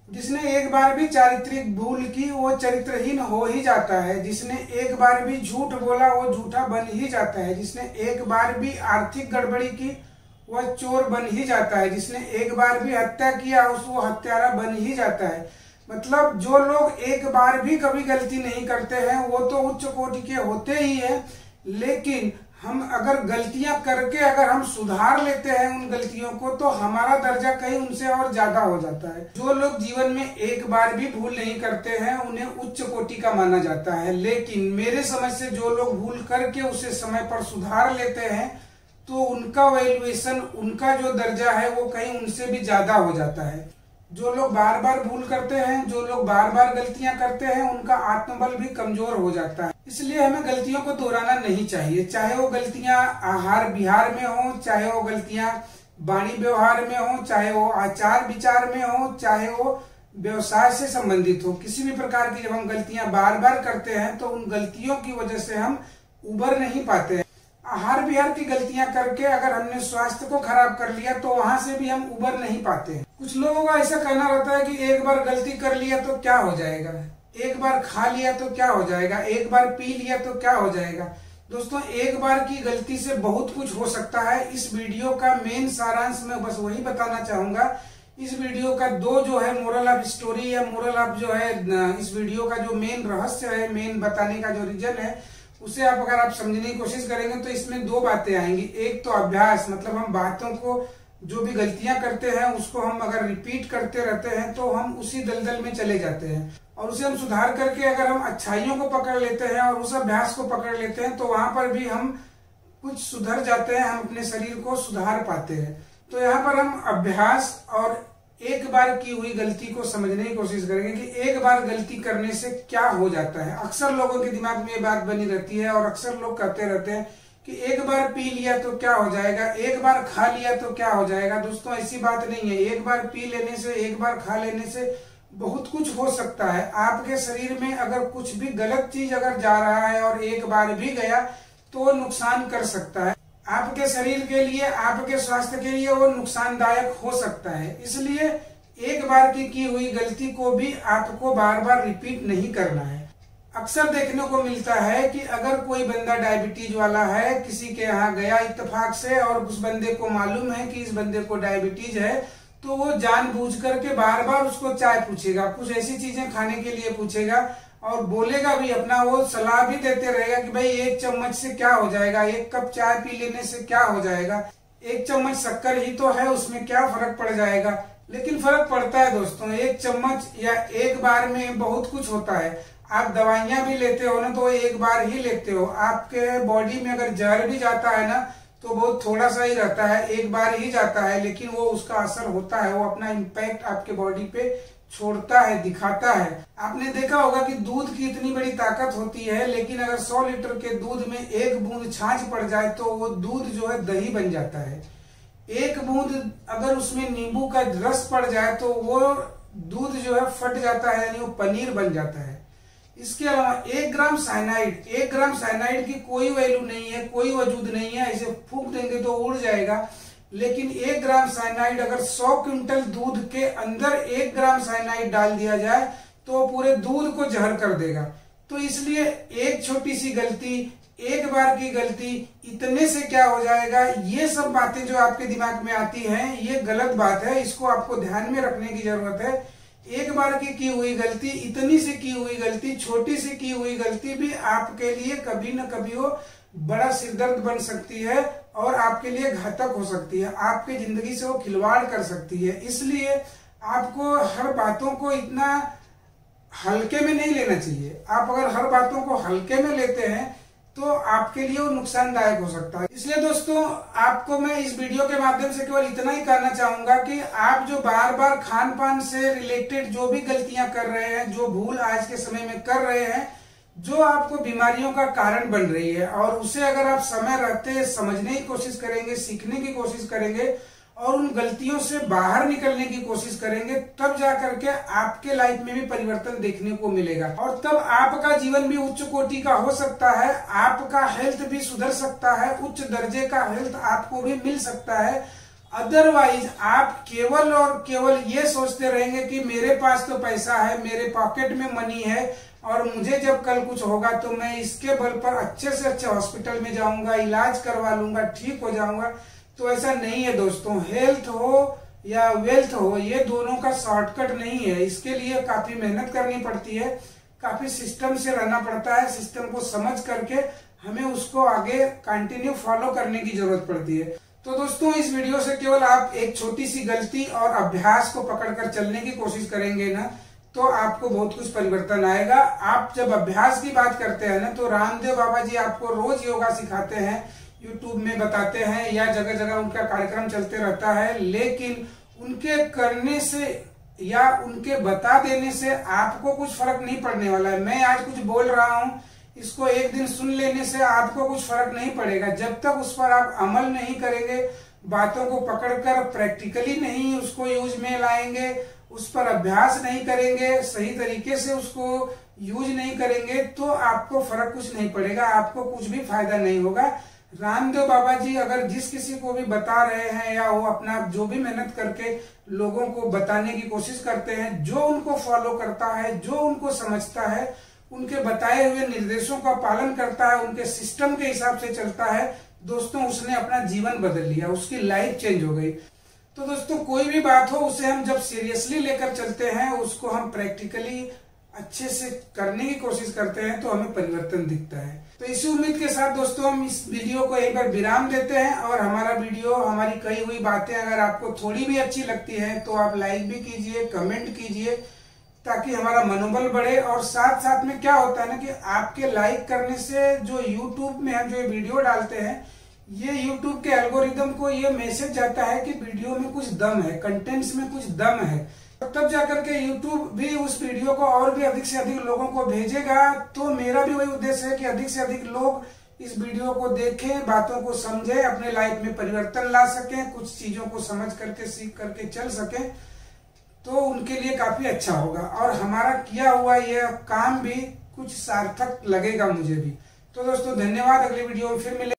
जिसने एक बार भी चारित्रिक भूल की वो चरित्रहीन हो ही जाता है। जिसने एक बार भी झूठ बोला वो झूठा बन ही जाता है। जिसने एक बार भी आर्थिक गड़बड़ी की वह चोर बन ही जाता है। जिसने एक बार भी हत्या किया वो हत्यारा बन ही जाता है। मतलब जो लोग एक बार भी कभी गलती नहीं करते हैं वो तो उच्च कोटि के होते ही हैं, लेकिन हम अगर गलतियां करके अगर हम सुधार लेते हैं उन गलतियों को तो हमारा दर्जा कहीं उनसे और ज्यादा हो जाता है। जो लोग जीवन में एक बार भी भूल नहीं करते हैं उन्हें उच्च कोटि का माना जाता है, लेकिन मेरे समझ से जो लोग भूल करके उसे समय पर सुधार लेते हैं तो उनका वैल्यूएशन, उनका जो दर्जा है वो कहीं उनसे भी ज्यादा हो जाता है। जो लोग बार बार भूल करते हैं, जो लोग बार बार गलतियां करते हैं, उनका आत्मबल भी कमजोर हो जाता है। इसलिए हमें गलतियों को दोहराना नहीं चाहिए, चाहे वो गलतियां आहार विहार में हो, चाहे वो गलतियां वाणी व्यवहार में हो, चाहे वो आचार विचार में हो, चाहे वो व्यवसाय से संबंधित हो। किसी भी प्रकार की जब हम गलतियां बार बार करते हैं तो उन गलतियों की वजह से हम उबर नहीं पाते हैं। आहार विहार की गलतियां करके अगर हमने स्वास्थ्य को खराब कर लिया तो वहां से भी हम उबर नहीं पाते हैं। कुछ लोगों का ऐसा कहना रहता है कि एक बार गलती कर लिया तो क्या हो जाएगा, एक बार खा लिया तो क्या हो जाएगा, एक बार पी लिया तो क्या हो जाएगा। दोस्तों, एक बार की गलती से बहुत कुछ हो सकता है। इस वीडियो का मेन सारांश मैं बस वही बताना चाहूंगा। इस वीडियो का दो जो है मोरल ऑफ स्टोरी या मोरल ऑफ जो है इस वीडियो का जो मेन रहस्य है, मेन बताने का जो रीजन है, उसे आप अगर आप समझने की कोशिश करेंगे तो इसमें दो बातें आएंगी। एक तो अभ्यास, मतलब हम बातों को, जो भी गलतियां करते हैं उसको हम अगर रिपीट करते रहते हैं तो हम उसी दलदल में चले जाते हैं, और उसे हम सुधार करके अगर हम अच्छाइयों को पकड़ लेते हैं और उस अभ्यास को पकड़ लेते हैं तो वहां पर भी हम कुछ सुधर जाते हैं, हम अपने शरीर को सुधार पाते हैं। तो यहाँ पर हम अभ्यास और एक बार की हुई गलती को समझने की कोशिश करेंगे कि एक बार गलती करने से क्या हो जाता है। अक्सर लोगों के दिमाग में ये बात बनी रहती है और अक्सर लोग कहते रहते हैं कि एक बार पी लिया तो क्या हो जाएगा, एक बार खा लिया तो क्या हो जाएगा। दोस्तों, ऐसी बात नहीं है। एक बार पी लेने से, एक बार खा लेने से बहुत कुछ हो सकता है। आपके शरीर में अगर कुछ भी गलत चीज अगर जा रहा है और एक बार भी गया तो वो नुकसान कर सकता है। आपके शरीर के लिए, आपके स्वास्थ्य के लिए वो नुकसानदायक हो सकता है। इसलिए एक बार की हुई गलती को भी आपको बार बार रिपीट नहीं करना है। अक्सर देखने को मिलता है कि अगर कोई बंदा डायबिटीज वाला है, किसी के यहाँ गया इत्तेफाक से और उस बंदे को मालूम है कि इस बंदे को डायबिटीज है, तो वो जानबूझ करके बार बार उसको चाय पूछेगा, कुछ ऐसी चीजें खाने के लिए पूछेगा और बोलेगा भी, अपना वो सलाह भी देते रहेगा कि भाई एक चम्मच से क्या हो जाएगा, एक कप चाय पी लेने से क्या हो जाएगा, एक चम्मच शक्कर ही तो है, उसमें क्या फर्क पड़ जाएगा। लेकिन फर्क पड़ता है दोस्तों। एक चम्मच या एक बार में बहुत कुछ होता है। आप दवाइयां भी लेते हो ना तो एक बार ही लेते हो। आपके बॉडी में अगर जहर भी जाता है ना तो बहुत थोड़ा सा ही रहता है, एक बार ही जाता है, लेकिन वो उसका असर होता है, वो अपना इम्पैक्ट आपके बॉडी पे छोड़ता है, दिखाता है। आपने देखा होगा कि दूध की इतनी बड़ी ताकत होती है, लेकिन अगर 100 लीटर के दूध में एक बूंद छाछ पड़ जाए तो वो दूध जो है दही बन जाता है। एक बूंद अगर उसमें नींबू का रस पड़ जाए तो वो दूध जो है फट जाता है, यानी वो पनीर बन जाता है। इसके अलावा 1 ग्राम साइनाइड की कोई वैल्यू नहीं है, कोई वजूद नहीं है। इसे फूंक देंगे तो उड़ जाएगा, लेकिन 1 ग्राम साइनाइड अगर 100 क्विंटल दूध के अंदर 1 ग्राम साइनाइड डाल दिया जाए तो पूरे दूध को जहर कर देगा। तो इसलिए एक छोटी सी गलती, एक बार की गलती, इतने से क्या हो जाएगा, ये सब बातें जो आपके दिमाग में आती हैं ये गलत बात है। इसको आपको ध्यान में रखने की जरूरत है। एक बार की हुई गलती, इतनी से की हुई गलती, छोटी से की हुई गलती भी आपके लिए कभी न कभी वो बड़ा सिरदर्द बन सकती है और आपके लिए घातक हो सकती है। आपकी जिंदगी से वो खिलवाड़ कर सकती है। इसलिए आपको हर बातों को इतना हल्के में नहीं लेना चाहिए। आप अगर हर बातों को हल्के में लेते हैं तो आपके लिए वो नुकसानदायक हो सकता है। इसलिए दोस्तों, आपको मैं इस वीडियो के माध्यम से केवल इतना ही कहना चाहूंगा कि आप जो बार बार खान पान से रिलेटेड जो भी गलतियां कर रहे हैं, जो भूल आज के समय में कर रहे हैं, जो आपको बीमारियों का कारण बन रही है, और उसे अगर आप समय रहते समझने की कोशिश करेंगे, सीखने की कोशिश करेंगे और उन गलतियों से बाहर निकलने की कोशिश करेंगे, तब जाकर के आपके लाइफ में भी परिवर्तन देखने को मिलेगा और तब आपका जीवन भी उच्च कोटि का हो सकता है। आपका हेल्थ भी सुधर सकता है, उच्च दर्जे का हेल्थ आपको भी मिल सकता है अदरवाइज आप केवल और केवल ये सोचते रहेंगे कि मेरे पास तो पैसा है, मेरे पॉकेट में मनी है और मुझे जब कल कुछ होगा तो मैं इसके बल पर अच्छे से अच्छे हॉस्पिटल में जाऊंगा, इलाज करवा लूंगा, ठीक हो जाऊंगा। तो ऐसा नहीं है दोस्तों। हेल्थ हो या वेल्थ हो, ये दोनों का शॉर्टकट नहीं है। इसके लिए काफी मेहनत करनी पड़ती है, काफी सिस्टम से रहना पड़ता है। सिस्टम को समझ करके हमें उसको आगे कंटिन्यू फॉलो करने की जरूरत पड़ती है। तो दोस्तों, इस वीडियो से केवल आप एक छोटी सी गलती और अभ्यास को पकड़कर चलने की कोशिश करेंगे ना, तो आपको बहुत कुछ परिवर्तन आएगा। आप जब अभ्यास की बात करते हैं ना, तो रामदेव बाबा जी आपको रोज योगा सिखाते हैं, यूट्यूब में बताते हैं या जगह जगह उनका कार्यक्रम चलते रहता है। लेकिन उनके करने से या उनके बता देने से आपको कुछ फर्क नहीं पड़ने वाला है। मैं आज कुछ बोल रहा हूँ, इसको एक दिन सुन लेने से आपको कुछ फर्क नहीं पड़ेगा। जब तक उस पर आप अमल नहीं करेंगे, बातों को पकड़कर प्रैक्टिकली नहीं उसको यूज में लाएंगे, उस पर अभ्यास नहीं करेंगे, सही तरीके से उसको यूज नहीं करेंगे, तो आपको फर्क कुछ नहीं पड़ेगा, आपको कुछ भी फायदा नहीं होगा। रामदेव बाबा जी अगर जिस किसी को भी बता रहे हैं या वो अपना जो भी मेहनत करके लोगों को बताने की कोशिश करते हैं, जो उनको फॉलो करता है, जो उनको समझता है, उनके बताए हुए निर्देशों का पालन करता है, उनके सिस्टम के हिसाब से चलता है, दोस्तों उसने अपना जीवन बदल लिया, उसकी लाइफ चेंज हो गई। तो दोस्तों, कोई भी बात हो उसे हम जब सीरियसली लेकर चलते हैं, उसको हम प्रैक्टिकली अच्छे से करने की कोशिश करते हैं, तो हमें परिवर्तन दिखता है। तो इसी उम्मीद के साथ दोस्तों हम इस वीडियो को एक बार विराम देते हैं। और हमारा वीडियो, हमारी कही हुई बातें अगर आपको थोड़ी भी अच्छी लगती है तो आप लाइक भी कीजिए, कमेंट कीजिए, ताकि हमारा मनोबल बढ़े। और साथ साथ में क्या होता है ना कि आपके लाइक करने से जो यूट्यूब में हम जो वीडियो डालते हैं, ये यूट्यूब के एल्गोरिदम को ये मैसेज जाता है कि वीडियो में कुछ दम है, कंटेंट्स में कुछ दम है। तब जाकर के यूट्यूब भी उस वीडियो को और भी अधिक से अधिक लोगों को भेजेगा। तो मेरा भी वही उद्देश्य है कि अधिक से अधिक लोग इस वीडियो को देखें, बातों को समझें, अपने लाइफ में परिवर्तन ला सकें, कुछ चीजों को समझ करके, सीख करके चल सकें, तो उनके लिए काफी अच्छा होगा। और हमारा किया हुआ यह काम भी कुछ सार्थक लगेगा मुझे भी। तो दोस्तों, धन्यवाद। अगली वीडियो में फिर मिलेंगे।